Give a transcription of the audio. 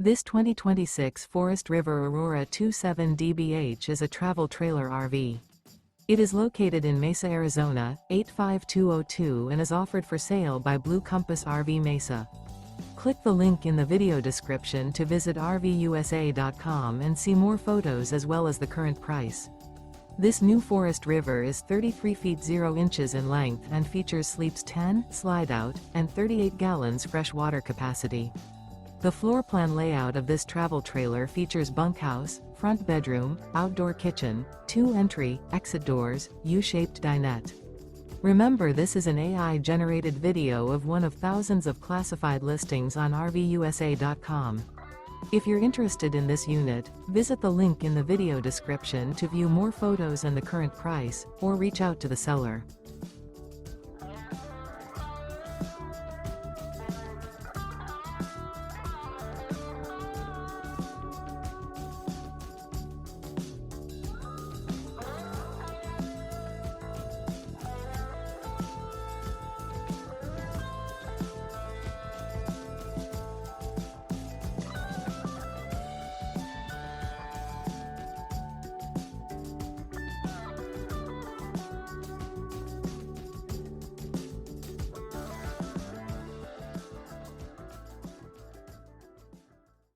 This 2026 Forest River Aurora 27DBH is a travel trailer RV. It is located in Mesa, Arizona, 85202 and is offered for sale by Blue Compass RV Mesa. Click the link in the video description to visit RVUSA.com and see more photos as well as the current price. This new Forest River is 33 feet 0 inches in length and features sleeps 10, slide-out, and 38 gallons fresh water capacity. The floor plan layout of this travel trailer features bunkhouse, front bedroom, outdoor kitchen, 2 entry, exit doors, U-shaped dinette. Remember, this is an AI-generated video of one of thousands of classified listings on RVUSA.com. If you're interested in this unit, visit the link in the video description to view more photos and the current price, or reach out to the seller.